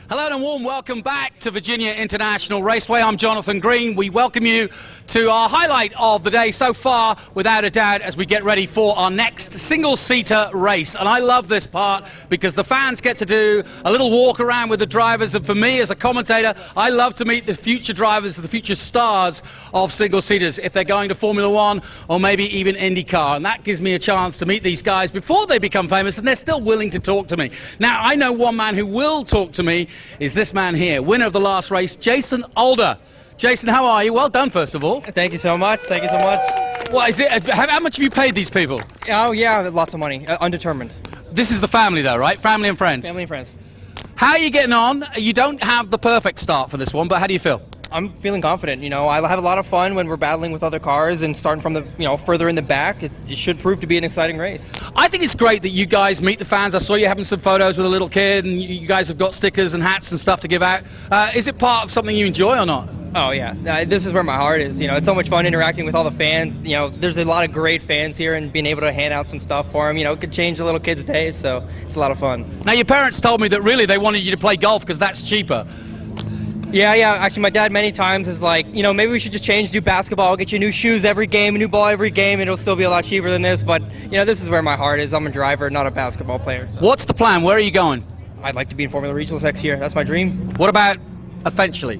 Hello and a warm welcome back to Virginia International Raceway. I'm Jonathan Green. We welcome you to our highlight of the day so far, without a doubt, as we get ready for our next single-seater race. And I love this part because the fans get to do a little walk around with the drivers, and for me as a commentator, I love to meet the future drivers, the future stars of single-seaters, if they're going to Formula One or maybe even IndyCar. And that gives me a chance to meet these guys before they become famous, and they're still willing to talk to me. Now, I know one man who will talk to me is this man here, winner of the last race, Jason Alder. Jason, how are you? Well done, first of all. Thank you so much. Thank you so much. What is it? How much have you paid these people? Oh, yeah, lots of money. Undetermined. This is the family, though, right? Family and friends? Family and friends. How are you getting on? You don't have the perfect start for this one, but how do you feel? I'm feeling confident. You know, I have a lot of fun when we're battling with other cars and starting from the, further in the back. It should prove to be an exciting race. I think it's great that you guys meet the fans. I saw you having some photos with a little kid, and you guys have got stickers and hats and stuff to give out. Is it part of something you enjoy or not? Oh, yeah. This is where my heart is. You know, it's so much fun interacting with all the fans. You know, there's a lot of great fans here, and being able to hand out some stuff for them, it could change the little kid's day, so it's a lot of fun. Now, your parents told me that really they wanted you to play golf because that's cheaper. Yeah. Actually, my dad many times is like, maybe we should just change, do basketball, get you new shoes every game, a new ball every game, and it'll still be a lot cheaper than this. But, this is where my heart is. I'm a driver, not a basketball player. So. What's the plan? Where are you going? I'd like to be in Formula Regionals next year. That's my dream. What about eventually?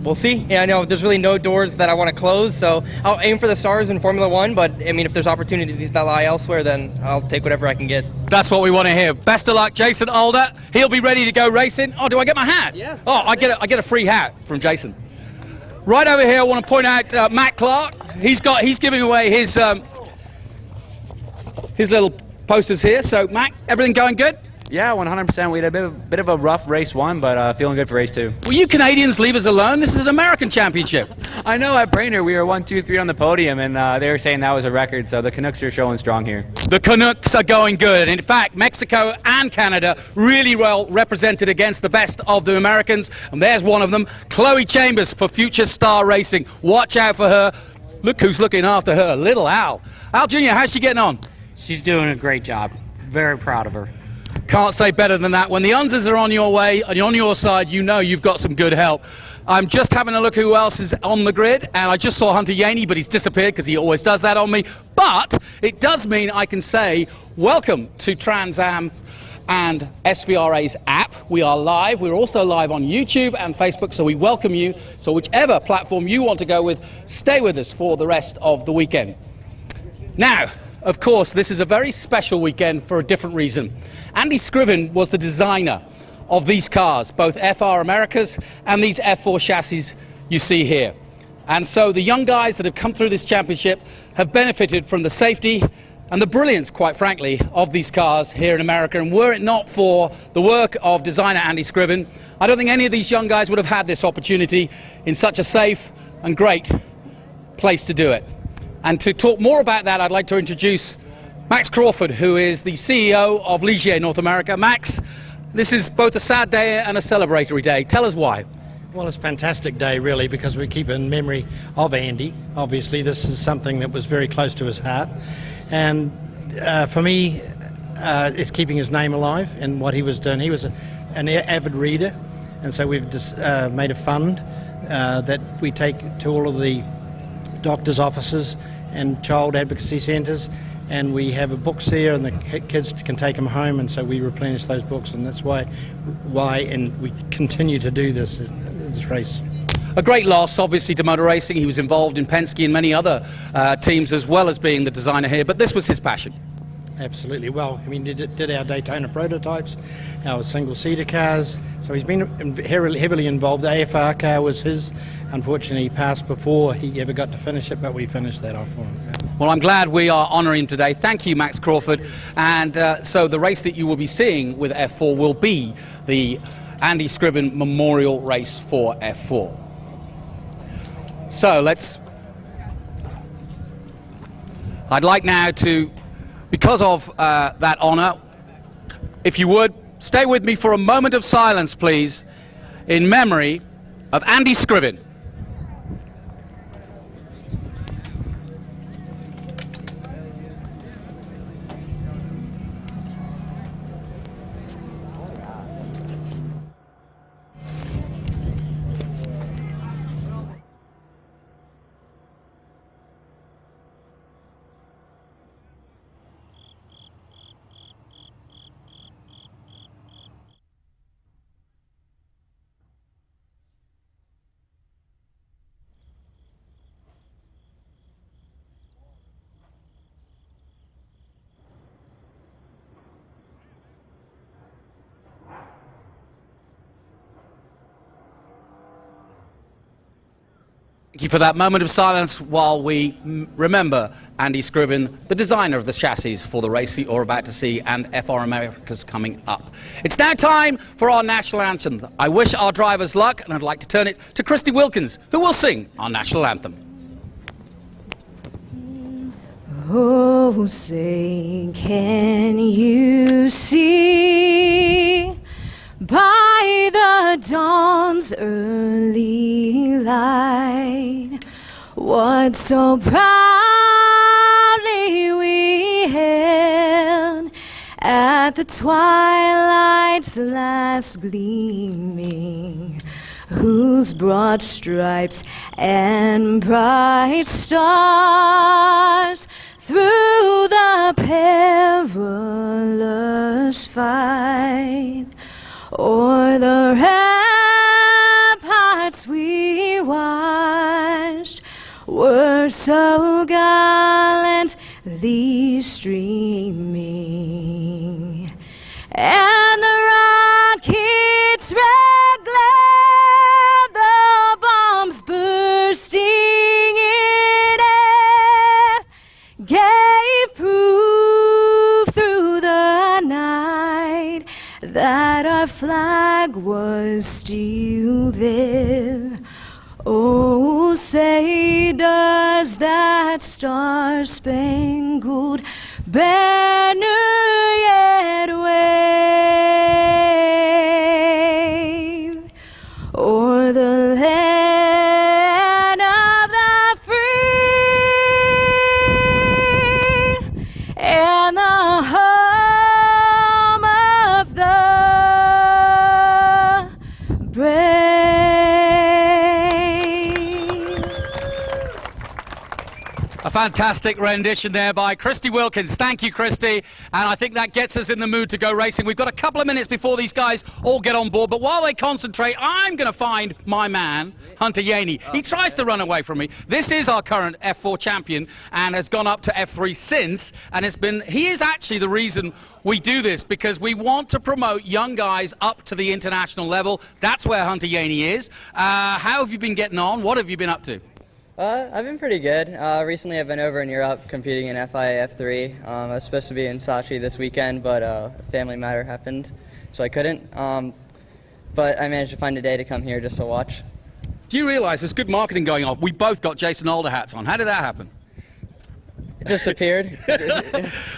We'll see. Yeah, I know there's really no doors that I want to close, so I'll aim for the stars in Formula One, but, if there's opportunities that lie elsewhere, then I'll take whatever I can get. That's what we want to hear. Best of luck, Jason Alder. He'll be ready to go racing. Oh, do I get my hat? Yes. Oh, I get a free hat from Jason. Right over here, I want to point out Matt Clark. He's giving away his little posters here. So, Matt, everything going good? Yeah, 100%. We had a bit of a rough race one, but feeling good for race two. Will you Canadians leave us alone? This is an American championship. I know at Brainerd we were 1, 2, 3 on the podium, and they were saying that was a record, so the Canucks are showing strong here. The Canucks are going good. In fact, Mexico and Canada really well represented against the best of the Americans, and there's one of them, Chloe Chambers for Future Star Racing. Watch out for her. Look who's looking after her, little Al. Al Jr., how's she getting on? She's doing a great job. Very proud of her. Can't say better than that. When the Unzers are on your way, on your side, you've got some good help. I'm just having a look who else is on the grid, and I just saw Hunter Yaney, but he's disappeared because he always does that on me. But it does mean I can say welcome to Trans Am and SVRA's app. We are live. We're also live on YouTube and Facebook, so we welcome you. So whichever platform you want to go with, stay with us for the rest of the weekend. Now, of course, this is a very special weekend for a different reason. Andy Scriven was the designer of these cars, both FR Americas and these F4 chassis you see here. And so the young guys that have come through this championship have benefited from the safety and the brilliance, quite frankly, of these cars here in America. And were it not for the work of designer Andy Scriven, I don't think any of these young guys would have had this opportunity in such a safe and great place to do it. And to talk more about that, I'd like to introduce Max Crawford, who is the CEO of Ligier North America. Max, this is both a sad day and a celebratory day. Tell us why. Well, it's a fantastic day, really, because we keep in memory of Andy. Obviously, this is something that was very close to his heart. And for me, it's keeping his name alive and what he was doing. He was an avid reader, and so we've just made a fund that we take to all of the doctors' offices and child advocacy centres, and we have books there, and the kids can take them home, and so we replenish those books, and that's why and we continue to do this race. A great loss, obviously, to motor racing. He was involved in Penske and many other teams, as well as being the designer here, but this was his passion. Absolutely. Well, I mean, did our Daytona prototypes, our single-seater cars, so he's been heavily involved. The AFR car was his. Unfortunately, he passed before he ever got to finish it, but we finished that off for him. Well, I'm glad we are honouring him today. Thank you, Max Crawford. And so the race that you will be seeing with F4 will be the Andy Scriven Memorial Race for F4. So I'd like now to, because of that honour, if you would, stay with me for a moment of silence, please, in memory of Andy Scriven. Thank you for that moment of silence while we remember Andy Scriven, the designer of the chassis for the race you're about to see, and FR America's coming up. It's now time for our national anthem. I wish our drivers luck, and I'd like to turn it to Christy Wilkins, who will sing our national anthem. Oh, say, can you see by the dawn's early light what so proudly we hailed at the twilight's last gleaming, whose broad stripes and bright stars through the perilous fight o'er the ramparts we watched were so gallantly streaming, and the rockets' red glare, the bombs bursting in air, gave proof through the night that our flag was still there. Oh, say, does that star-spangled banner yet wave o'er the land of the free and the home of the brave? A fantastic rendition there by Christy Wilkins. Thank you, Christy. And I think that gets us in the mood to go racing. We've got a couple of minutes before these guys all get on board, but while they concentrate, I'm going to find my man, Hunter Yaney. He tries to run away from me. This is our current F4 champion and has gone up to F3 since, and he is actually the reason we do this, because we want to promote young guys up to the international level. That's where Hunter Yaney is. How have you been getting on? What have you been up to? I've been pretty good. Recently I've been over in Europe competing in FIA F3. I was supposed to be in Sochi this weekend, but a family matter happened, so I couldn't. But I managed to find a day to come here just to watch. Do you realize there's good marketing going on? We both got Jason Alder hats on. How did that happen? It just appeared.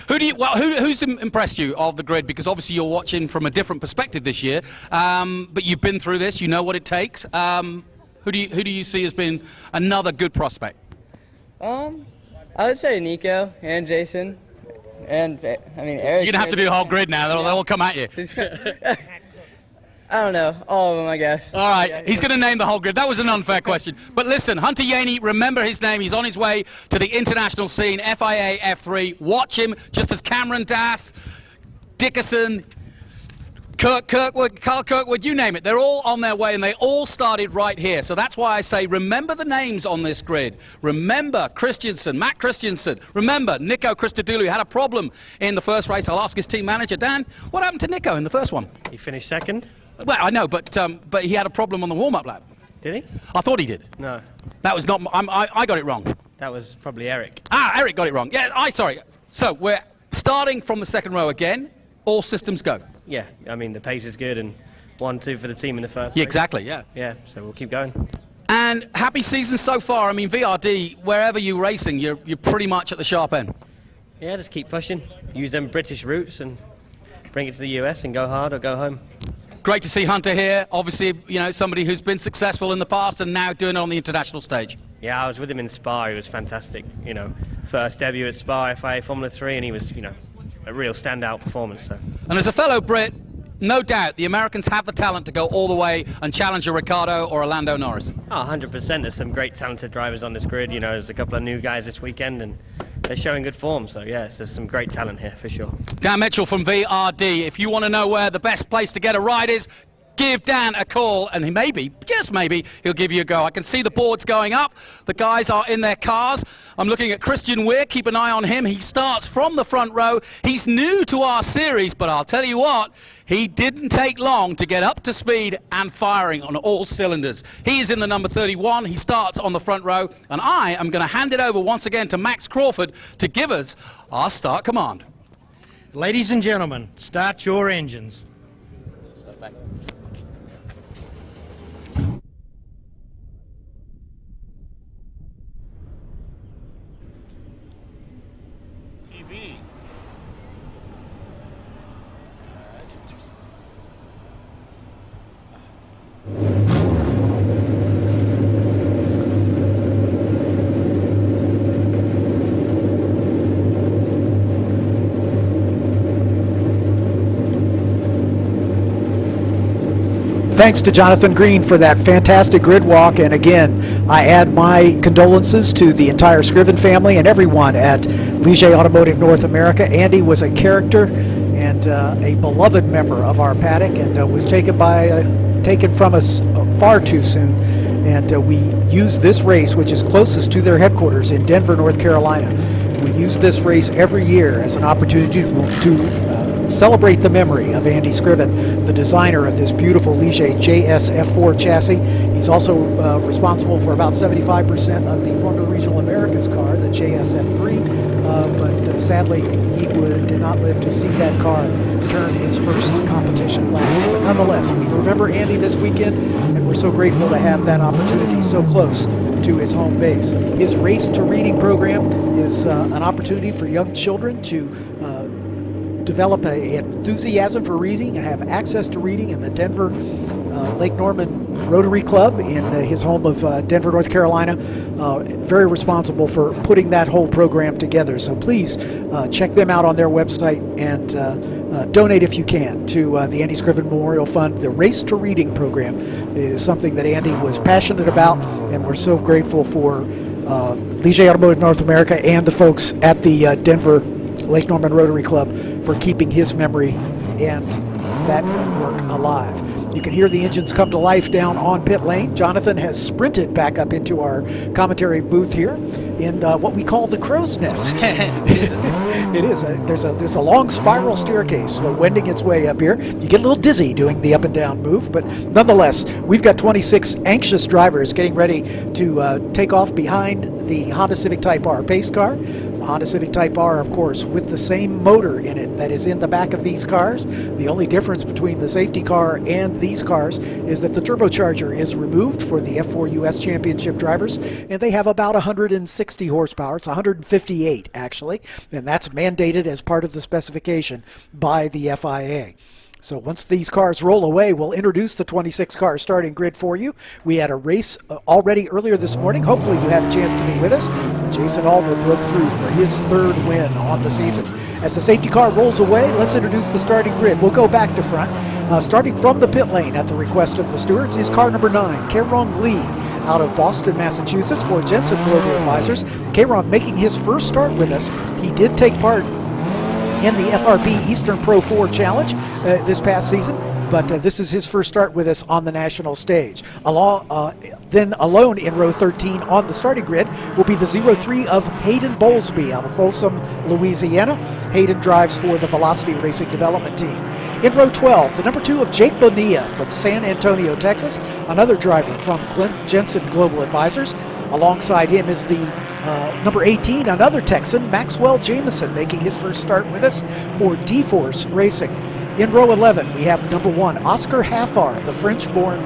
Who's impressed you of the grid? Because obviously you're watching from a different perspective this year, but you've been through this, you know what it takes. Who do you see as being another good prospect? I would say Nico and Jason, and I mean Erikson. You're gonna have to do the whole grid now. They'll all come at you. I don't know, all of them, I guess. All right, he's going to name the whole grid. That was an unfair question. But listen, Hunter Yaney, remember his name. He's on his way to the international scene, FIA F3. Watch him, just as Cameron Dass, Dickerson, Carl Kirkwood, you name it. They're all on their way, and they all started right here. So that's why I say remember the names on this grid. Remember Christensen, Matt Christensen. Remember Nico Christodoulou had a problem in the first race. I'll ask his team manager, Dan, what happened to Nico in the first one? He finished second. Well, I know, but he had a problem on the warm-up lap. Did he? I thought he did. No. That was not... I got it wrong. That was probably Eric. Eric got it wrong. Yeah, sorry. So we're starting from the second row again. All systems go. Yeah, I mean, the pace is good, and 1-2 for the team in the first Yeah, race. exactly, yeah. Yeah, so we'll keep going. And happy season so far. I mean, VRD, wherever you're racing, you're pretty much at the sharp end. Yeah, just keep pushing. Use them British routes and bring it to the US and go hard or go home. Great to see Hunter here. Obviously, you know, somebody who's been successful in the past and now doing it on the international stage. Yeah, I was with him in Spa. He was fantastic. You know, first debut at Spa, FIA Formula 3, and he was, you know, a real standout performance. So. And as a fellow Brit, no doubt the Americans have the talent to go all the way and challenge a Ricciardo or a Lando Norris. Oh, 100%. There's some great talented drivers on this grid. You know, there's a couple of new guys this weekend, and they're showing good form. So, yes, there's some great talent here for sure. Dan Mitchell from VRD. If you want to know where the best place to get a ride is, give Dan a call, and he maybe, just maybe, he'll give you a go. I can see the boards going up. The guys are in their cars. I'm looking at Christian Weir. Keep an eye on him. He starts from the front row. He's new to our series, but I'll tell you what, he didn't take long to get up to speed and firing on all cylinders. He is in the number 31. He starts on the front row, and I am going to hand it over once again to Max Crawford to give us our start command. Ladies and gentlemen, start your engines. Thanks to Jonathan Green for that fantastic grid walk, and again, I add my condolences to the entire Scriven family and everyone at Ligier Automotive North America. Andy was a character and a beloved member of our paddock, and was taken from us far too soon. And we use this race, which is closest to their headquarters in Denver, North Carolina. We use this race every year as an opportunity to celebrate the memory of Andy Scriven, the designer of this beautiful Ligier JSF4 chassis. He's also responsible for about 75% of the former Regional Americas car, the JSF3, but sadly he did not live to see that car turn its first competition laps. But nonetheless, we remember Andy this weekend, and we're so grateful to have that opportunity so close to his home base. His Race to Reading program is an opportunity for young children to develop an enthusiasm for reading and have access to reading in the Denver Lake Norman Rotary Club in his home of Denver, North Carolina. Very responsible for putting that whole program together. So please check them out on their website and donate if you can to the Andy Scriven Memorial Fund. The Race to Reading program is something that Andy was passionate about, and we're so grateful for Ligier Automotive North America and the folks at the Denver Lake Norman Rotary Club for keeping his memory and that work alive. You can hear the engines come to life down on pit lane. Jonathan has sprinted back up into our commentary booth here in what we call the crow's nest. It is. There's a long spiral staircase wending its way up here. You get a little dizzy doing the up and down move, but nonetheless, we've got 26 anxious drivers getting ready to take off behind the Honda Civic Type R pace car. The Honda Civic Type R, of course, with the same motor in it that is in the back of these cars. The only difference between the safety car and these cars is that the turbocharger is removed for the F4 US Championship drivers, and they have about 160 horsepower. It's 158 actually, and that's mandated as part of the specification by the FIA. So once these cars roll away, we'll introduce the 26 car starting grid for you. We had a race already earlier this morning. Hopefully you had a chance to be with us. But Jason Alder broke through for his third win on the season. As the safety car rolls away, let's introduce the starting grid. We'll go back to front. Starting from the pit lane at the request of the stewards is car number 9, Kerong Li, out of Boston, Massachusetts for Jensen Global Advisors. Kerong making his first start with us. He did take part in the FRB Eastern Pro 4 Challenge this past season, but this is his first start with us on the national stage. Then alone in row 13 on the starting grid will be the 03 of Hayden Bowlesby out of Folsom, Louisiana. Hayden drives for the Velocity Racing Development Team. In row 12, the number 2 of Jake Bonilla from San Antonio, Texas, another driver from Jensen Global Advisors. Alongside him is the number 18, another Texan, Maxwell Jamieson, making his first start with us for D-Force Racing. In row 11, we have number 1, Oscar Haffar, the French-born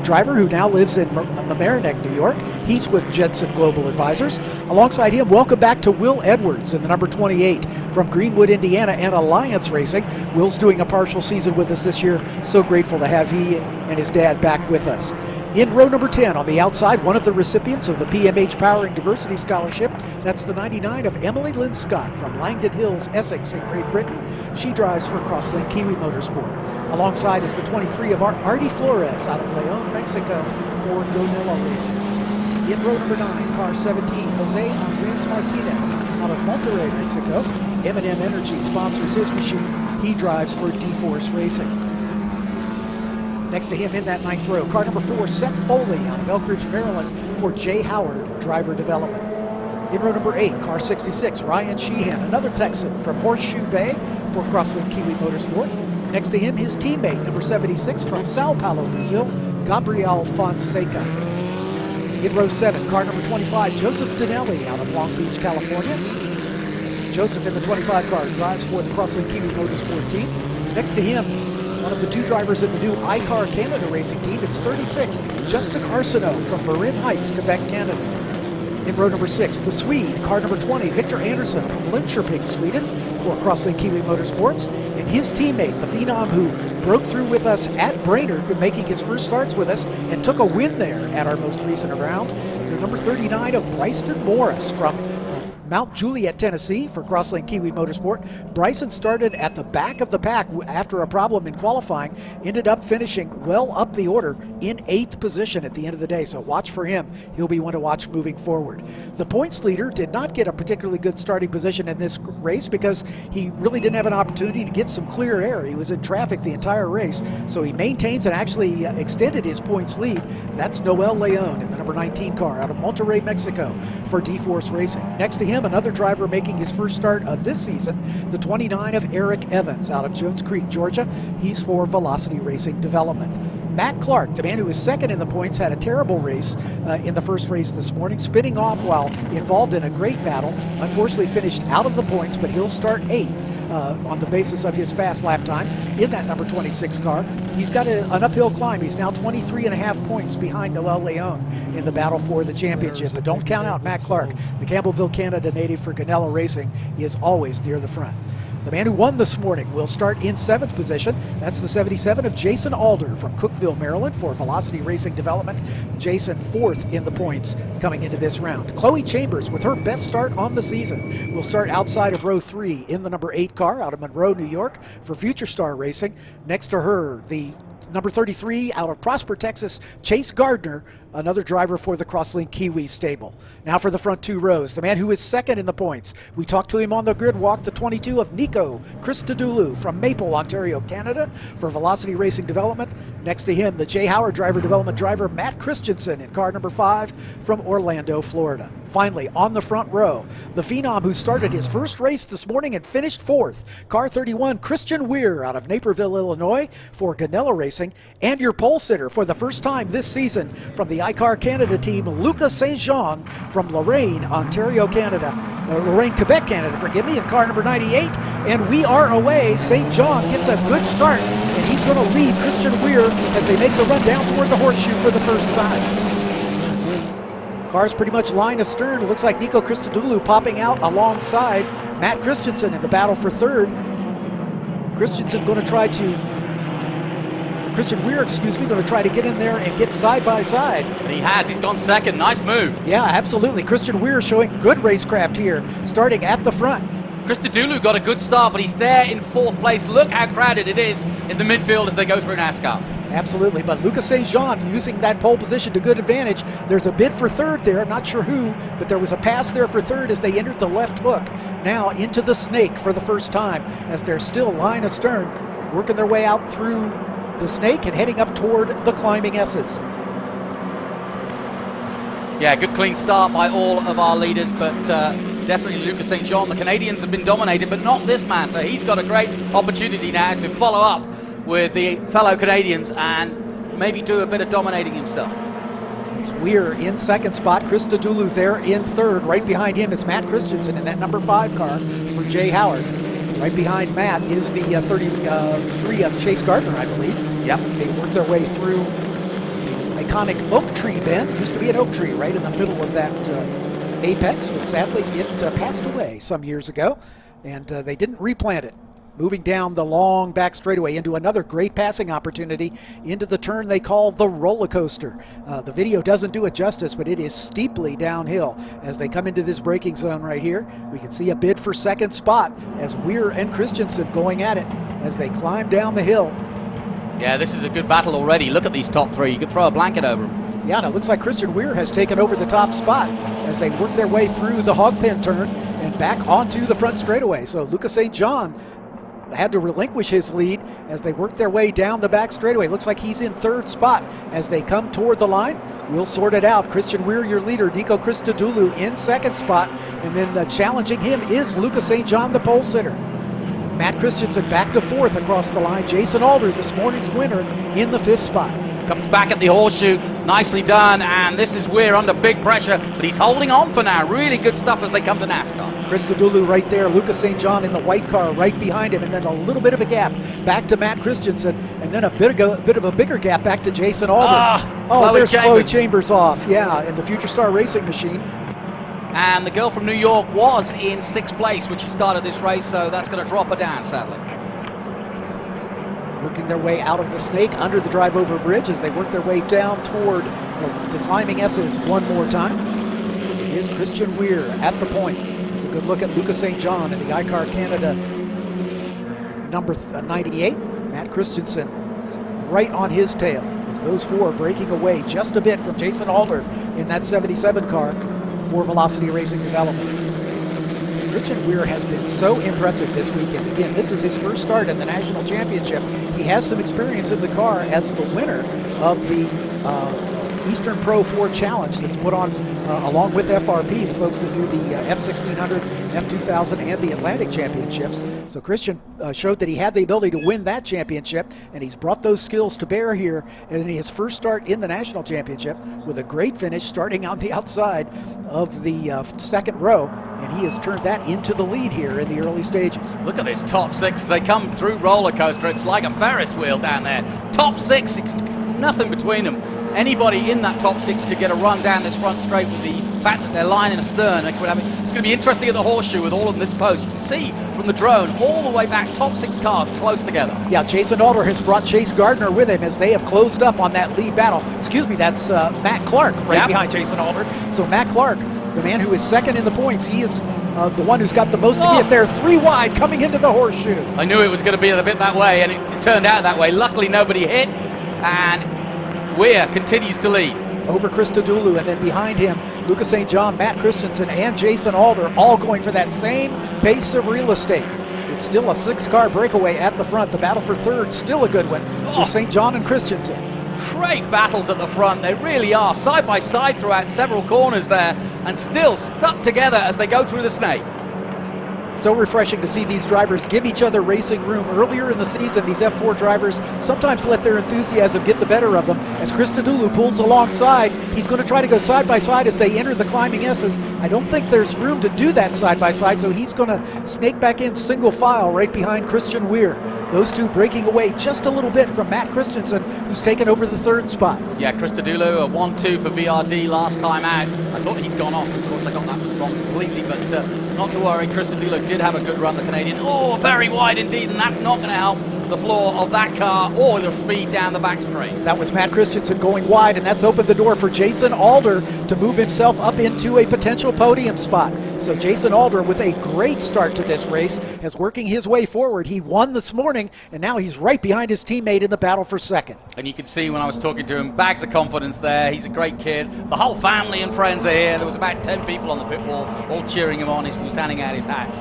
driver who now lives in Mamaroneck, New York. He's with Jensen Global Advisors. Alongside him, welcome back to Will Edwards in the number 28 from Greenwood, Indiana, and Alliance Racing. Will's doing a partial season with us this year. So grateful to have he and his dad back with us. In row number 10, on the outside, one of the recipients of the PMH Powering Diversity Scholarship. That's the 99 of Emily Linscott from Langdon Hills, Essex in Great Britain. She drives for Crosslink Kiwi Motorsport. Alongside is the 23 of Artie Flores out of Leon, Mexico for Bonilla Racing. In row number 9, car 17, Jose Andres Martinez out of Monterrey, Mexico. M&M Energy sponsors his machine. He drives for D-Force Racing. Next to him in that 9th row, car number 4, Seth Foley out of Elk Ridge, Maryland for Jay Howard, driver development. In row number 8, car 66, Ryan Shehan, another Texan from Horseshoe Bay for Crosslink Kiwi Motorsport. Next to him, his teammate, number 76 from Sao Paulo, Brazil, Gabriel Fonseca. In row 7, car number 25, Joseph Daniele out of Long Beach, California. Joseph in the 25 car drives for the Crosslink Kiwi Motorsport team. Next to him, one of the 2 drivers in the new ICAR Canada racing team, it's 36, Justin Arseneau from Marin Heights, Quebec, Canada. In row number 6, the Swede, car number 20, Viktor Andersson from Linköping, Sweden for Crosslink Kiwi Motorsports. And his teammate, the Phenom who broke through with us at Brainerd, making his first starts with us and took a win there at our most recent round. The number 39 of Bryson Morris from Mount Juliet, Tennessee for Crosslink Kiwi Motorsport. Bryson started at the back of the pack after a problem in qualifying, ended up finishing well up the order in 8th position at the end of the day, so watch for him. He'll be one to watch moving forward. The points leader did not get a particularly good starting position in this race because he really didn't have an opportunity to get some clear air. He was in traffic the entire race, so he maintains and actually extended his points lead. That's Noel Leon in the number 19 car out of Monterrey, Mexico for D-Force Racing. Next to him, another driver making his first start of this season, the 29 of Erikson Evans out of Jones Creek, Georgia. He's for Velocity Racing Development. Matt Clark, the man who was second in the points, had a terrible race in the first race this morning, spinning off while involved in a great battle. Unfortunately finished out of the points, but he'll start 8th. On the basis of his fast lap time in that number 26 car. He's got an uphill climb. He's now 23.5 points behind Noel Leon in the battle for the championship. But don't count out Matt Clark. The Campbellville, Canada native for Ganella Racing is always near the front. The man who won this morning will start in 7th position. That's the 77 of Jason Alder from Cookeville, Maryland for Velocity Racing Development. Jason 4th in the points coming into this round. Chloe Chambers with her best start on the season will start outside of row 3 in the number 8 car out of Monroe, New York for Future Star Racing. Next to her, the number 33 out of Prosper, Texas, Chase Gardner, another driver for the Crosslink Kiwi stable. Now for the front 2 rows, the man who is second in the points. We talked to him on the grid walk, the 22 of Nico Christodoulou from Maple, Ontario, Canada for Velocity Racing Development. Next to him, the Jay Howard driver development driver Matt Christensen in car number 5 from Orlando, Florida. Finally, on the front row, the Phenom who started his first race this morning and finished 4th, car 31, Christian Weir out of Naperville, Illinois for Ganella Racing, and your pole sitter for the first time this season from the ICAR Canada team, Louka St-Jean from Lorraine, Ontario, Canada. Lorraine, Quebec, Canada, forgive me, in car number 98, and we are away. St. John gets a good start, and he's going to lead Christian Weir as they make the run down toward the horseshoe for the first time. Car's pretty much line astern. It looks like Nico Christodoulou popping out alongside Matt Christensen in the battle for 3rd. Christensen going to try to Christian Weir, going to try to get in there and get side by side. And he has. He's gone second. Nice move. Yeah, absolutely. Christian Weir showing good racecraft here, starting at the front. Christodoulou got a good start, but he's there in 4th place. Look how crowded it is in the midfield as they go through NASCAR. Absolutely, but Louka St-Jean using that pole position to good advantage. There's a bid for 3rd there. I'm not sure who, but there was a pass there for 3rd as they entered the left hook. Now into the snake for the first time as they're still line astern, working their way out through the snake and heading up toward the climbing S's. Yeah, good clean start by all of our leaders, but definitely Louka St-Jean. The Canadians have been dominated, but not this man, so he's got a great opportunity now to follow up with the fellow Canadians and maybe do a bit of dominating himself. It's Weir in 2nd spot, Christodoulou there in 3rd. Right behind him is Matt Christensen in that number 5 car for Jay Howard. Right behind Matt is the 33 of Chase Gardner, I believe. Yep. They work their way through the iconic oak tree bend. Used to be an oak tree right in the middle of that apex, but sadly it passed away some years ago, and they didn't replant it. Moving down the long back straightaway into another great passing opportunity into the turn they call the roller coaster. The video doesn't do it justice, but it is steeply downhill as they come into this braking zone right here. We can see a bid for 2nd spot as Weir and Christensen going at it as they climb down the hill. Yeah, this is a good battle already. Look at these top 3. You could throw a blanket over them. Yeah, and it looks like Christian Weir has taken over the top spot as they work their way through the hog pen turn and back onto the front straightaway. So Louka St-Jean had to relinquish his lead as they work their way down the back straightaway. Looks like he's in third spot as they come toward the line. We'll sort it out. Christian Weir, your leader. Nico Christodoulou in second spot. And then challenging him is Louka St-Jean, the pole sitter. Matt Christensen back to fourth across the line. Jason Alder, this morning's winner, in the fifth spot. Comes back at the horseshoe, nicely done, and this is Weir under big pressure, but he's holding on for now. Really good stuff as they come to NASCAR. Christodoulou right there, Louka St-Jean in the white car right behind him, and then a little bit of a gap back to Matt Christensen, and then a bit of a bigger gap back to Jason Alder. There's Chloe Chambers off, in the Future Star Racing machine. And the girl from New York was in sixth place when she started this race, so that's going to drop her down, sadly. Working their way out of the snake under the drive over bridge as they work their way down toward the climbing S's one more time. It is Christian Weir at the point. There's a good look at Louka St-Jean in the ICAR Canada number 98. Matt Christensen right on his tail as those four breaking away just a bit from Jason Alder in that 77 car for Velocity Racing Development. Christian Weir has been so impressive this weekend. Again, this is his first start in the National Championship. He has some experience in the car as the winner of the Eastern Pro 4 Challenge that's put on along with FRP, the folks that do the F1600, F2000, and the Atlantic Championships. So Christian showed that he had the ability to win that championship, and he's brought those skills to bear here in his first start in the National Championship with a great finish starting on the outside of the second row, and he has turned that into the lead here in the early stages. Look at this top six. They come through roller coaster. It's like a Ferris wheel down there. Top six, nothing between them. Anybody in that top six could get a run down this front straight with the fact that they're lining astern. It's going to be interesting at the horseshoe with all of them this close. You can see from the drone all the way back, top six cars close together. Yeah, Jason Alder has brought Chase Gardner with him as they have closed up on that lead battle. Excuse me, that's Matt Clark right behind Jason Alder. So Matt Clark, the man who is second in the points, he is the one who's got the most to give there. 3 wide coming into the horseshoe. I knew it was going to be a bit that way, and it turned out that way. Luckily, nobody hit, and Weir continues to lead. Over Christodoulou, and then behind him, Louka St-Jean, Matt Christensen, and Jason Alder, all going for that same base of real estate. It's still a 6-car breakaway at the front. The battle for third, still a good one with St-Jean and Christensen. Great battles at the front. They really are. Side by side throughout several corners there, and still stuck together as they go through the snake. So refreshing to see these drivers give each other racing room. Earlier in the season, these F4 drivers sometimes let their enthusiasm get the better of them. As Christodoulou pulls alongside, he's going to try to go side by side as they enter the climbing S's. I don't think there's room to do that side by side, so he's going to snake back in single file right behind Christian Weir. Those two breaking away just a little bit from Matt Christensen, who's taken over the third spot. Yeah, Christodoulou, a 1-2 for VRD last time out. I thought he'd gone off. Of course, I got that wrong completely, but not to worry. Christodoulou did have a good run, the Canadian. Oh, very wide indeed, and that's not going to help the floor of that car or the speed down the back straight. That was Matt Christensen going wide, and that's opened the door for Jason Alder to move himself up into a potential podium spot. So Jason Alder, with a great start to this race, is working his way forward. He won this morning, and now he's right behind his teammate in the battle for second. And you can see when I was talking to him, bags of confidence there. He's a great kid. The whole family and friends are here. There was about 10 people on the pit wall, all cheering him on. He was handing out his hats.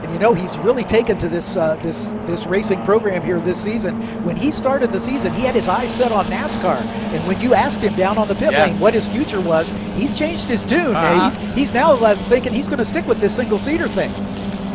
And you know, he's really taken to this this racing program here this season. When he started the season, he had his eyes set on NASCAR. And when you asked him down on the pit lane what his future was, he's changed his tune. He's now thinking he's going to stick with this single-seater thing.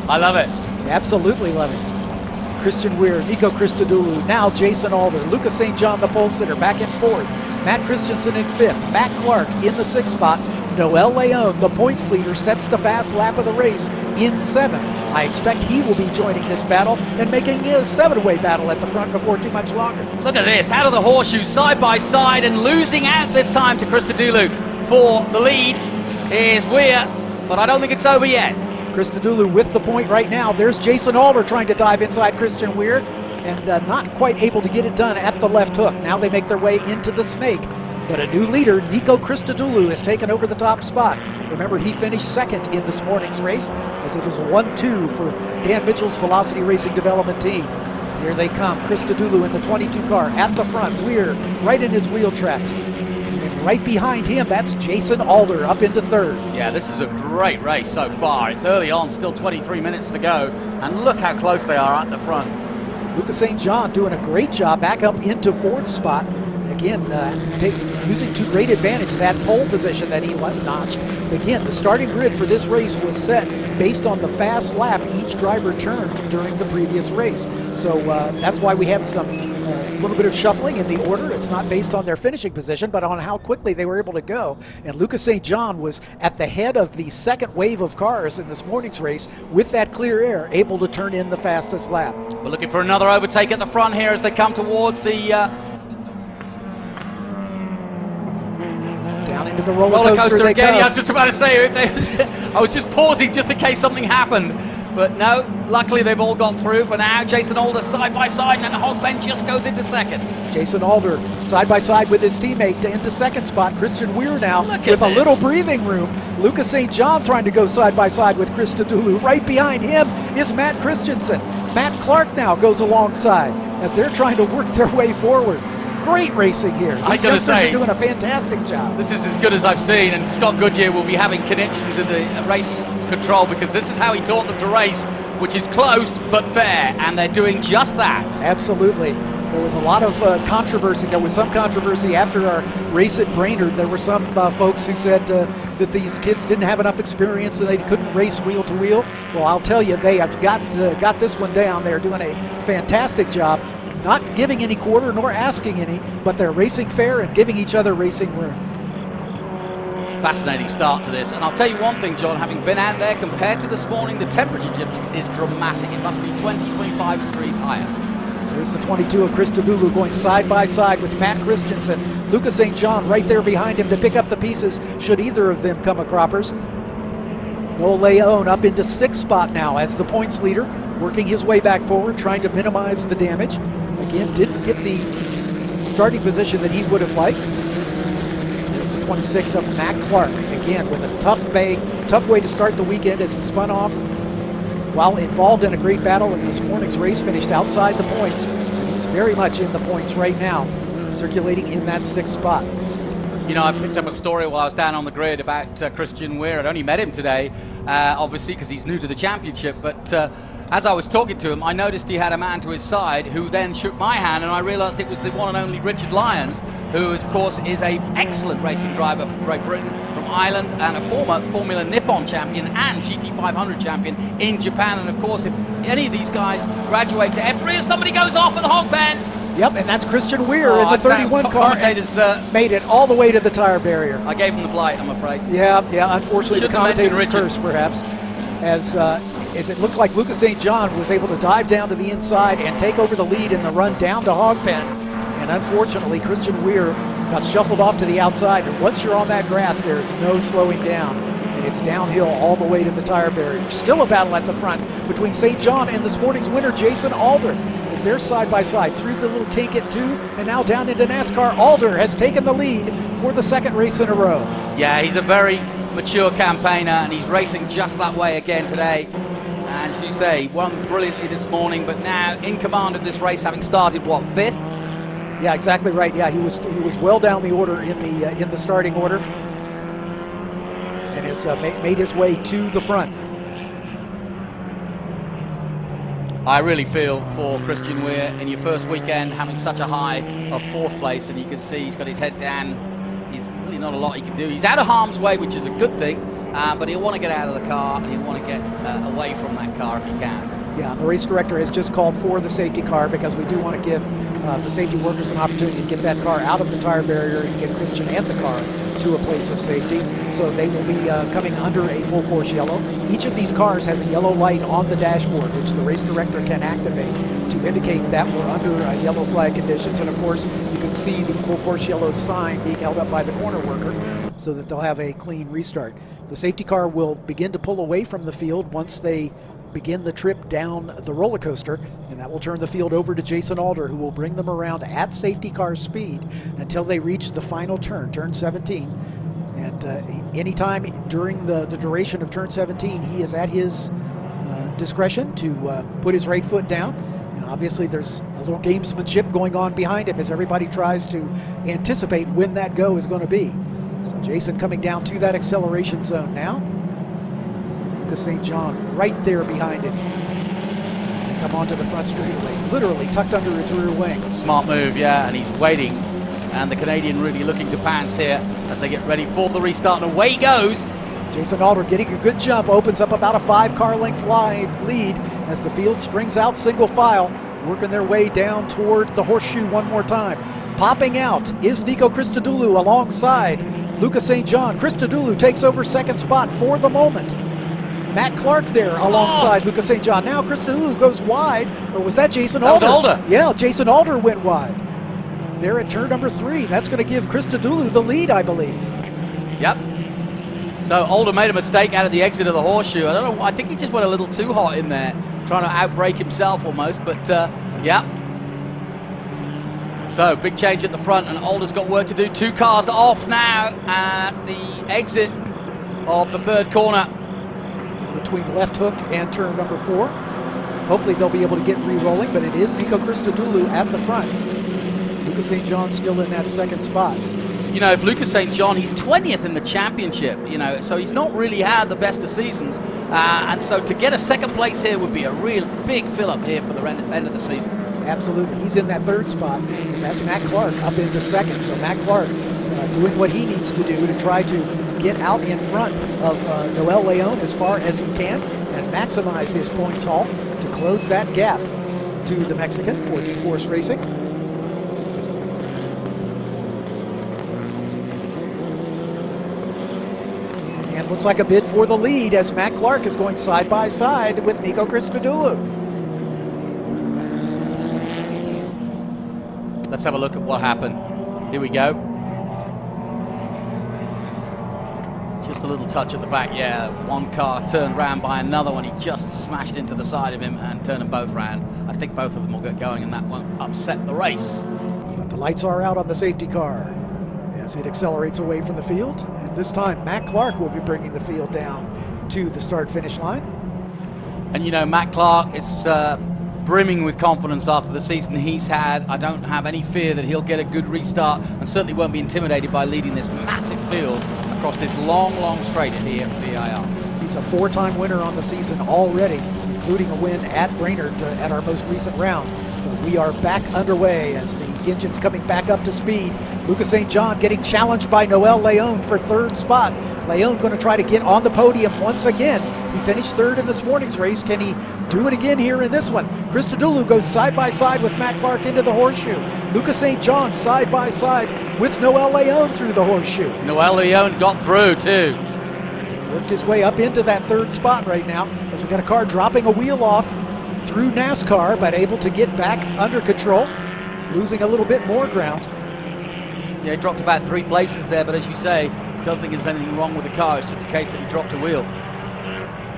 I love it. Absolutely love it. Christian Weir, Nico Christodoulou, now Jason Alder, Louka St-Jean, the pole sitter, back in fourth. Matt Christensen in fifth. Matt Clark in the sixth spot. Noel Leon, the points leader, sets the fast lap of the race in seventh. I expect he will be joining this battle and making a 7-way battle at the front before too much longer. Look at this, out of the horseshoe, side by side, and losing out this time to Christodoulou for the lead is Weir, but I don't think it's over yet. Christodoulou with the point right now. There's Jason Alder trying to dive inside Christian Weir, and not quite able to get it done at the left hook. Now they make their way into the snake. But a new leader, Nico Christodoulou, has taken over the top spot. Remember, he finished second in this morning's race, as it is a 1-2 for Dan Mitchell's Velocity Racing Development team. Here they come. Christodoulou in the 22 car at the front. Weir right in his wheel tracks. And right behind him, that's Jason Alder up into third. Yeah, this is a great race so far. It's early on, still 23 minutes to go, and look how close they are at the front. Louka St-Jean doing a great job back up into fourth spot. Again, using to great advantage that pole position that he notched. Again, the starting grid for this race was set based on the fast lap each driver turned during the previous race. So that's why we have some little bit of shuffling in the order. It's not based on their finishing position, but on how quickly they were able to go. And Louka St-Jean was at the head of the second wave of cars in this morning's race with that clear air, able to turn in the fastest lap. We're looking for another overtake at the front here as they come towards the down into the roller coaster they again. go. I was just about to say, I was just pausing just in case something happened. But no, luckily they've all got through for now. Jason Alder side by side, and then the Hogben just goes into second. Jason Alder side by side with his teammate into second spot. Christian Weir now with a little breathing room. Louka St-Jean trying to go side by side with Christodoulou. Right behind him is Matt Christensen. Matt Clark now goes alongside as they're trying to work their way forward. Great racing here. These youngsters are doing a fantastic job. This is as good as I've seen, and Scott Goodyear will be having connections in the race control because this is how he taught them to race, which is close but fair, and they're doing just that. Absolutely. There was a lot of controversy. There was some controversy after our race at Brainerd. There were some folks who said that these kids didn't have enough experience and they couldn't race wheel to wheel. Well, I'll tell you, they have got this one down. They're doing a fantastic job. Not giving any quarter nor asking any, but they're racing fair and giving each other racing room. Fascinating start to this. And I'll tell you one thing, John, having been out there, compared to this morning, the temperature difference is dramatic. It must be 20, 25 degrees higher. There's the 22 of Christodoulou going side by side with Matt Christensen. Louka St-Jean right there behind him to pick up the pieces should either of them come a croppers. Noel Leon up into sixth spot now as the points leader, working his way back forward, trying to minimize the damage. Again, didn't get the starting position that he would have liked. There's the 26 of Matt Clark, again with a tough way to start the weekend as he spun off while involved in a great battle in this morning's race, finished outside the points. And he's very much in the points right now, circulating in that sixth spot. You know, I picked up a story while I was down on the grid about Christian Weir. I'd only met him today, obviously, because he's new to the championship, but as I was talking to him, I noticed he had a man to his side who then shook my hand, and I realized it was the one and only Richard Lyons, who, of course, is an excellent racing driver from Great Britain, from Ireland, and a former Formula Nippon champion and GT500 champion in Japan. And, of course, if any of these guys graduate to F3, somebody goes off at the hog pen. Yep, and that's Christian Weir in the 31 car. Made it all the way to the tire barrier. I gave him the blight, I'm afraid. Yeah, unfortunately, the commentator's curse, perhaps, as it looked like Louka St-Jean was able to dive down to the inside and take over the lead in the run down to Hogpen. And unfortunately, Christian Weir got shuffled off to the outside. And once you're on that grass, there's no slowing down. And it's downhill all the way to the tire barrier. Still a battle at the front between St-Jean and this morning's winner, Jason Alder, as they're side by side through the little cake at 2 and now down into NASCAR. Alder has taken the lead for the second race in a row. Yeah, he's a very mature campaigner, and he's racing just that way again today. And as you say, won brilliantly this morning, but now in command of this race, having started, what, 5th? Yeah, exactly right. Yeah, he was well down the order in the starting order, and has made his way to the front. I really feel for Christian Weir in your first weekend, having such a high of 4th place, and you can see he's got his head down. There's really not a lot he can do. He's out of harm's way, which is a good thing. But he'll want to get out of the car, and he'll want to get away from that car if he can. Yeah, the race director has just called for the safety car because we do want to give the safety workers an opportunity to get that car out of the tire barrier and get Christian and the car to a place of safety. So they will be coming under a full course yellow. Each of these cars has a yellow light on the dashboard, which the race director can activate to indicate that we're under yellow flag conditions. And of course, you can see the full course yellow sign being held up by the corner worker so that they'll have a clean restart. The safety car will begin to pull away from the field once they begin the trip down the roller coaster, and that will turn the field over to Jason Alder, who will bring them around at safety car speed until they reach the final turn, turn 17. And anytime during the duration of turn 17, he is at his discretion to put his right foot down. And obviously there's a little gamesmanship going on behind him as everybody tries to anticipate when that go is going to be. So Jason coming down to that acceleration zone now. Louka St-Jean right there behind him as they come onto the front straightaway, literally tucked under his rear wing. Smart move, yeah, and he's waiting. And the Canadian really looking to pants here as they get ready for the restart, and away he goes. Jason Alder getting a good jump, opens up about a 5-car length lead as the field strings out single file, working their way down toward the horseshoe one more time. Popping out is Nico Christodoulou alongside Louka St-Jean. Christodoulou takes over second spot for the moment. Matt Clark there alongside Louka St-Jean. Now Christodoulou goes wide, or was that Jason Alder? That was Alder. Yeah, Jason Alder went wide. There at turn number 3. That's going to give Christodoulou the lead, I believe. Yep. So Alder made a mistake out of the exit of the horseshoe. I don't know. I think he just went a little too hot in there, trying to outbrake himself almost. But yeah. So big change at the front, and Alder's got work to do. 2 cars off now at the exit of the 3rd corner. Between left hook and turn number 4. Hopefully they'll be able to get re-rolling, but it is Nico Christodoulou at the front. Louka St-Jean still in that second spot. You know, if Louka St-Jean, he's 20th in the championship, you know, so he's not really had the best of seasons. And so to get a second place here would be a real big fill-up here for the end of the season. Absolutely. He's in that 3rd spot. That's Matt Clark up into 2nd. So Matt Clark doing what he needs to do to try to get out in front of Noel Leon as far as he can and maximize his points haul to close that gap to the Mexican for D-Force Racing. And looks like a bid for the lead as Matt Clark is going side by side with Nico Christodoulou. Let's have a look at what happened. Here we go. Just a little touch at the back, yeah. One car turned round by another one. He just smashed into the side of him and turned them both round. I think both of them will get going, and that won't upset the race. But the lights are out on the safety car as it accelerates away from the field. And this time, Matt Clark will be bringing the field down to the start-finish line. And you know, Matt Clark is brimming with confidence after the season he's had. I don't have any fear that he'll get a good restart, and certainly won't be intimidated by leading this massive field across this long, long straight here at VIR. He's a 4-time winner on the season already, including a win at Brainerd at our most recent round. But we are back underway as the engine's coming back up to speed. Louka St-Jean getting challenged by Noel Leon for 3rd spot. Leon going to try to get on the podium once again. He finished 3rd in this morning's race. Can he do it again here in this one? Christodoulou goes side by side with Matt Clark into the horseshoe. Louka St-Jean side by side with Noel Leon through the horseshoe. Noel Leon got through too. He worked his way up into that 3rd spot right now as we got a car dropping a wheel off through NASCAR, but able to get back under control, losing a little bit more ground. Yeah, he dropped about 3 places there, but as you say, don't think there's anything wrong with the car. It's just a case that he dropped a wheel.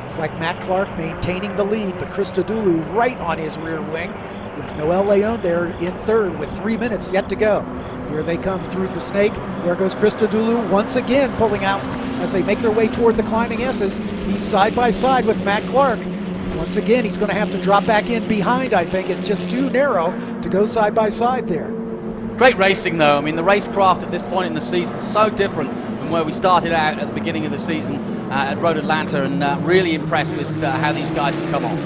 Looks like Matt Clark maintaining the lead, but Christodoulou right on his rear wing with Noel Leon there in 3rd with 3 minutes yet to go. Here they come through the snake. There goes Christodoulou once again pulling out as they make their way toward the climbing S's. He's side by side with Matt Clark. Once again, he's going to have to drop back in behind, I think. It's just too narrow to go side by side there. Great racing, though. I mean, the racecraft at this point in the season is so different from where we started out at the beginning of the season at Road Atlanta, and really impressed with how these guys have come on.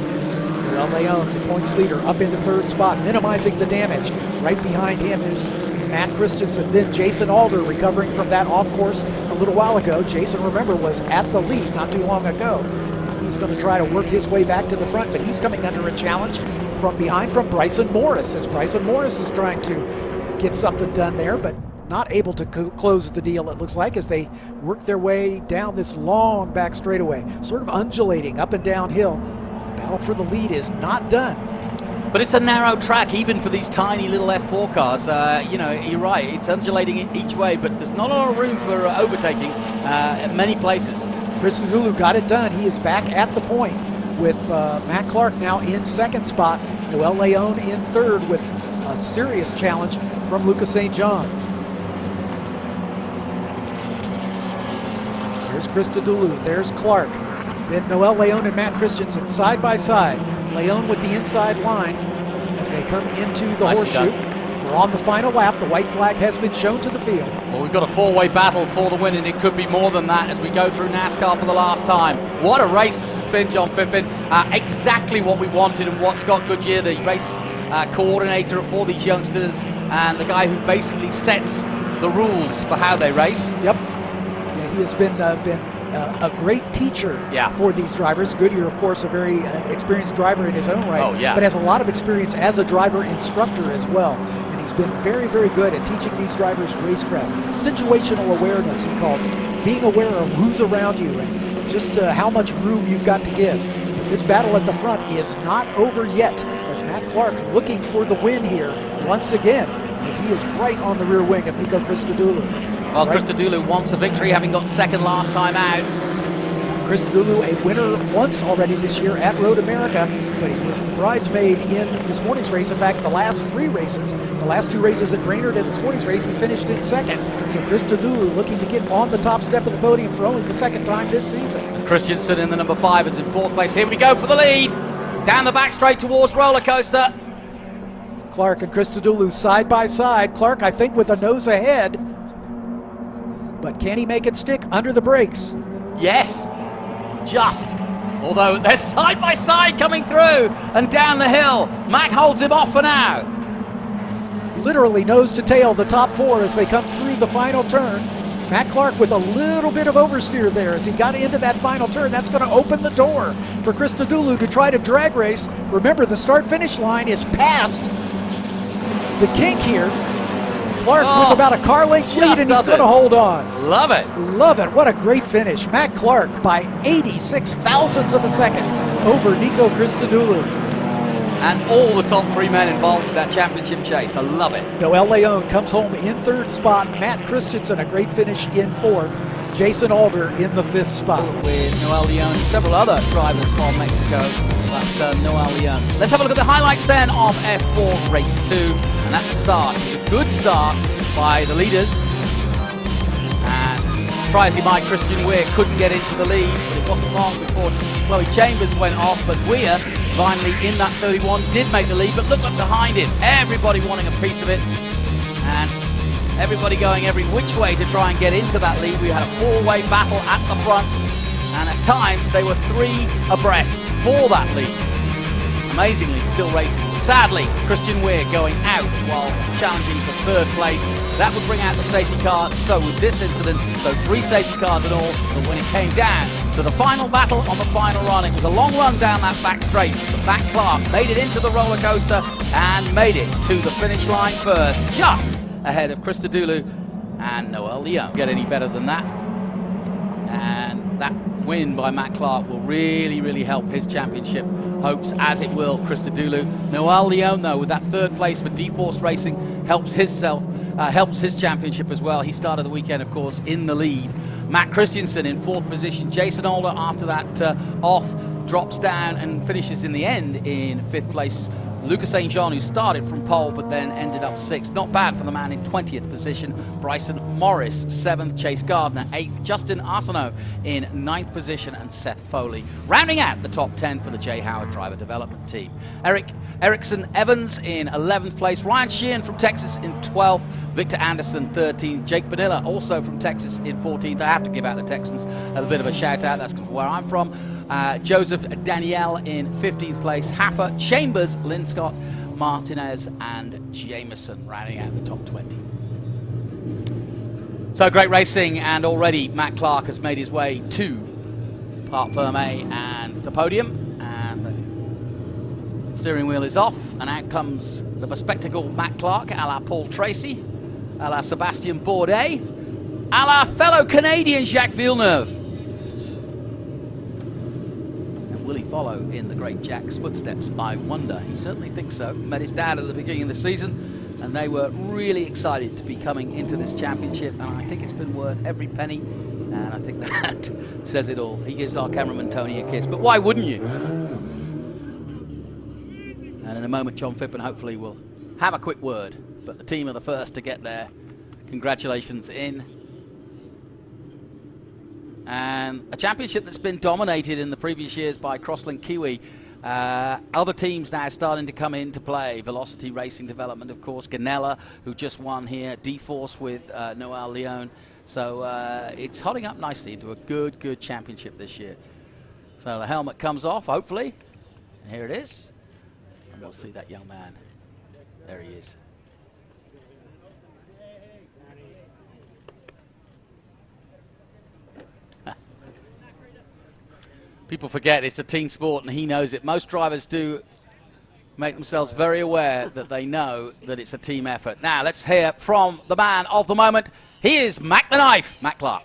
Noel Leon, the points leader, up into 3rd spot, minimizing the damage. Right behind him is Matt Christensen, then Jason Alder recovering from that off course a little while ago. Jason, remember, was at the lead not too long ago. He's going to try to work his way back to the front, but he's coming under a challenge from behind from Bryson Morris, as Bryson Morris is trying to get something done there, but not able to close the deal, it looks like, as they work their way down this long back straightaway, sort of undulating up and downhill. The battle for the lead is not done. But it's a narrow track, even for these tiny little F4 cars. You know, you're right, it's undulating each way, but there's not a lot of room for overtaking at many places. Christodoulou got it done. He is back at the point with Matt Clark now in 2nd spot. Noel Leon in 3rd with a serious challenge from Louka St-Jean. There's Christodoulou, there's Clark. Then Noel Leon and Matt Christensen side by side. Leon with the inside line as they come into the Nicely horseshoe. done. We're on the final lap. The white flag has been shown to the field. Well, we've got a four-way battle for the win, and it could be more than that as we go through NASCAR for the last time. What a race this has been, John Phippen. Exactly what we wanted, and what Scott Goodyear, the race coordinator for these youngsters, and the guy who basically sets the rules for how they race. Yep. Yeah, he has been a great teacher for these drivers. Goodyear, of course, a very experienced driver in his own right, but has a lot of experience as a driver instructor as well. And he's been very, very good at teaching these drivers racecraft. Situational awareness, he calls it. Being aware of who's around you and just how much room you've got to give. But this battle at the front is not over yet, as Matt Clark looking for the win here once again, as he is right on the rear wing of Nico Christodoulou. Well, Christodoulou wants a victory, having got second last time out. Christodoulou, a winner once already this year at Road America, but he was the bridesmaid in this morning's race. In fact, the last three races, the last two races at Brainerd and this morning's race, he finished in second. So Christodoulou looking to get on the top step of the podium for only the second time this season. Christensen in the number 5 is in 4th place. Here we go for the lead. Down the back straight towards roller coaster. Clark and Christodoulou side by side. Clark, I think, with a nose ahead. But can he make it stick under the brakes? Yes, just. Although they're side by side coming through and down the hill. Mac holds him off for now. Literally nose to tail, the top four as they come through the final turn. Matt Clark with a little bit of oversteer there as he got into that final turn. That's going to open the door for Christodoulou to try to drag race. Remember, the start-finish line is past the kink here. Clark with about a car length lead, and he's going to hold on. Love it. Love it. What a great finish. Matt Clark by 86 thousandths of a second over Nico Christodoulou. And all the top 3 men involved with that championship chase. I love it. Noel Leon comes home in 3rd spot. Matt Christensen, a great finish in 4th. Jason Alder in the 5th spot. With Noel Leon and several other drivers from Mexico. That's Noel Leon. Let's have a look at the highlights then of F4 Race 2. And at the start, it was a good start by the leaders. And try as he might, Christian Weir couldn't get into the lead, but it wasn't long before Chloe Chambers went off. But Weir, finally in that 31, did make the lead, but look up behind him. Everybody wanting a piece of it. And everybody going every which way to try and get into that lead. We had a 4-way battle at the front. And at times, they were 3 abreast for that lead. Amazingly, still racing. Sadly, Christian Weir going out while challenging for 3rd place. That would bring out the safety car. So with this incident, so 3 safety cars in all. But when it came down to the final battle on the final run, it was a long run down that back straight. But Matt Clark made it into the roller coaster and made it to the finish line first, just ahead of Christodoulou and Noel Leon. Get any better than that? And that win by Matt Clark will really, really help his championship hopes, as it will Christodoulou. Noel Leon, though, with that 3rd place for D-Force Racing, helps his championship as well. He started the weekend, of course, in the lead. Matt Christensen in 4th position. Jason Alder, after that off, drops down and finishes in the end in 5th place. Louka St-Jean, who started from pole but then ended up 6th. Not bad for the man in 20th position. Bryson Morris, 7th. Chase Gardner, 8th. Justin Arseneau in 9th position. And Seth Foley rounding out the top 10 for the J. Howard Driver Development Team. Erikson Evans in 11th place. Ryan Shehan from Texas in 12th. Viktor Andersson, 13th. Jake Bonilla, also from Texas, in 14th. I have to give out the Texans a bit of a shout out. That's where I'm from. Joseph Daniele in 15th place. Haffar, Chambers, Linscott, Martinez, and Jamieson rounding out the top 20. So great racing, and already Matt Clark has made his way to Parc Fermé and the podium. And the steering wheel is off, and out comes the bespectacled Matt Clark, a la Paul Tracy, a la Sebastien Bourdais, a la fellow Canadian Jacques Villeneuve. Will he follow in the great Jack's footsteps? I wonder. He certainly thinks so. Met his dad at the beginning of the season, and they were really excited to be coming into this championship, and I think it's been worth every penny, and I think that says it all. He gives our cameraman Tony a kiss, but why wouldn't you? And in a moment, John Phippen hopefully will have a quick word, but the team are the first to get there. Congratulations in. And a championship that's been dominated in the previous years by Crosslink Kiwi Other teams now starting to come into play. Velocity Racing Development, of course. Ganella, who just won here. D-Force with Noel Leon. So it's hotting up nicely into a good championship this year. So the helmet comes off, hopefully. And here it is. And we'll see that young man. There he is. People forget it's a team sport, and he knows it. Most drivers do make themselves very aware that they know that it's a team effort. Now, let's hear from the man of the moment. He is Mac the Knife, Matt Clark.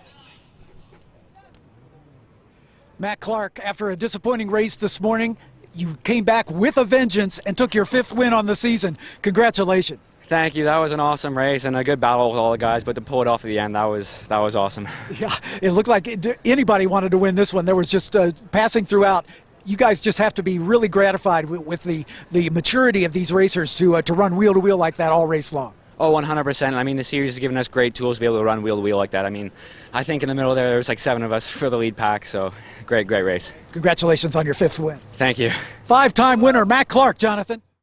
Matt Clark, after a disappointing race this morning, you came back with a vengeance and took your 5th win on the season. Congratulations. Thank you. That was an awesome race and a good battle with all the guys, but to pull it off at the end, that was awesome. Yeah, it looked like anybody wanted to win this one. There was just passing throughout. You guys just have to be really gratified with the maturity of these racers to run wheel to wheel like that all race long. Oh, 100%. I mean, the series has given us great tools to be able to run wheel to wheel like that. I mean, I think in the middle there was like 7 of us for the lead pack, so great race. Congratulations on your 5th win. Thank you. 5-time winner Matt Clark, Jonathan.